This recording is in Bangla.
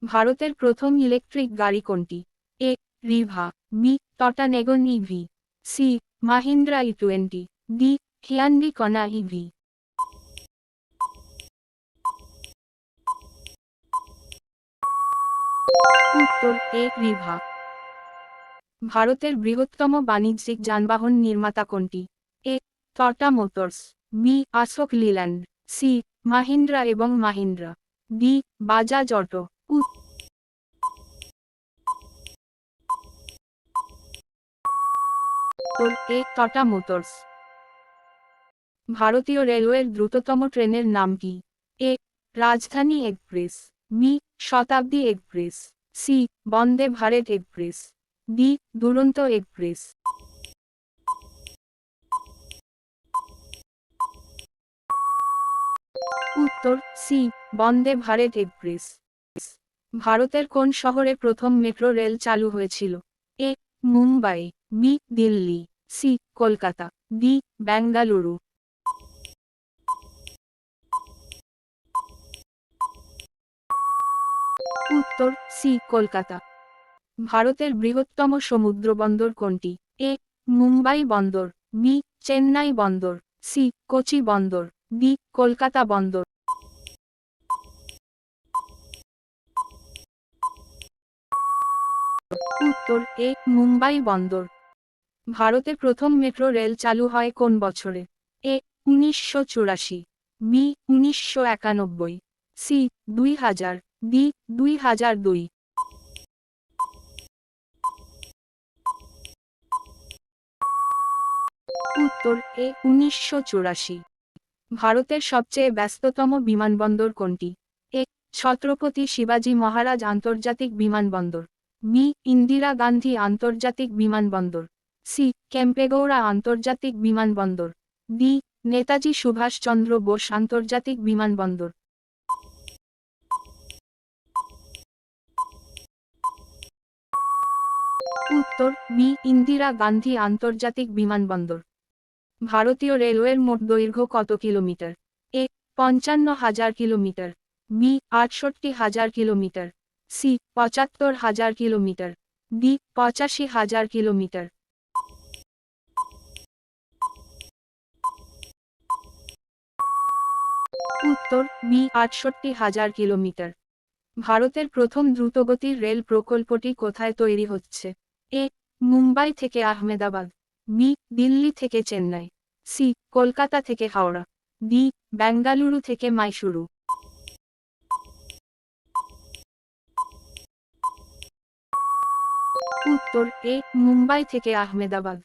ভারতের প্রথম ইলেকট্রিক গাড়ি কোনটি? A. Reva, B. Tata Nexon EV, C. Mahindra ই20, ডি. Hyundai Kona EV. উত্তর এ. রিভা। ভারতের বৃহত্তম বাণিজ্যিক যানবাহন নির্মাতা কোনটি? A. Tata Motors, B. Ashok Leyland, C. Mahindra এবং মাহিন্দ্রা, ডি. বাজাজ অটো। উত্তর এ. টাটা মোটরস। ভারতীয় রেলওয়ের দ্রুততম ট্রেনের নাম কি? A. Rajdhani Express, B. Shatabdi Express, C. Vande Bharat Express, D. Duronto Express. উত্তর সি. বন্দে ভারত এক্সপ্রেস। ভারতের কোন শহরে প্রথম মেট্রো রেল চালু হয়েছিল? A. Mumbai, B. Delhi, C. Kolkata, D. Bengaluru. উত্তর সি. কলকাতা। ভারতের বৃহত্তম সমুদ্র বন্দর কোনটি? এ. মুম্বাই বন্দর, বি. চেন্নাই বন্দর, সি. কোচি বন্দর, ডি. কলকাতা বন্দর। উত্তর এ. মুম্বাই বন্দর। ভারতে প্রথম মেট্রো রেল চালু হয় কোন বছরে? এ. 1984, বি. 1991, সি. 2000, ডি. 2002। উত্তর এ. 1984। ভারতের সবচেয়ে ব্যস্ততম বিমানবন্দর কোনটি? এ. ছত্রপতি শিবাজী মহারাজ আন্তর্জাতিক বিমানবন্দর, বি. ইন্দিরা গান্ধী আন্তর্জাতিক বিমানবন্দর, সি. কেম্পেগৌড়া আন্তর্জাতিক বিমানবন্দর, ডি. নেতাজি সুভাষচন্দ্র বোস আন্তর্জাতিক বিমানবন্দর। উত্তর বি. ইন্দিরা গান্ধী আন্তর্জাতিক বিমানবন্দর। ভারতীয় রেলওয়ের মোট দৈর্ঘ্য কত kilometre? A. 55,000 kilometre, B. 68,000 kilometre, C. 75,000 kilometre, D. 85,000 kilometre. উত্তর বি. 68,000 কিলোমিটার। ভারতের প্রথম দ্রুতগতির রেল প্রকল্পটি কোথায় তৈরি হচ্ছে? এ. মুম্বাই থেকে আহমেদাবাদ, বি. দিল্লি থেকে চেন্নাই, সি. কলকাতা থেকে হাওড়া, ডি. বেঙ্গালুরু থেকে মাইসুরু। উত্তর এ. মুম্বাই থেকে আহমেদাবাদ।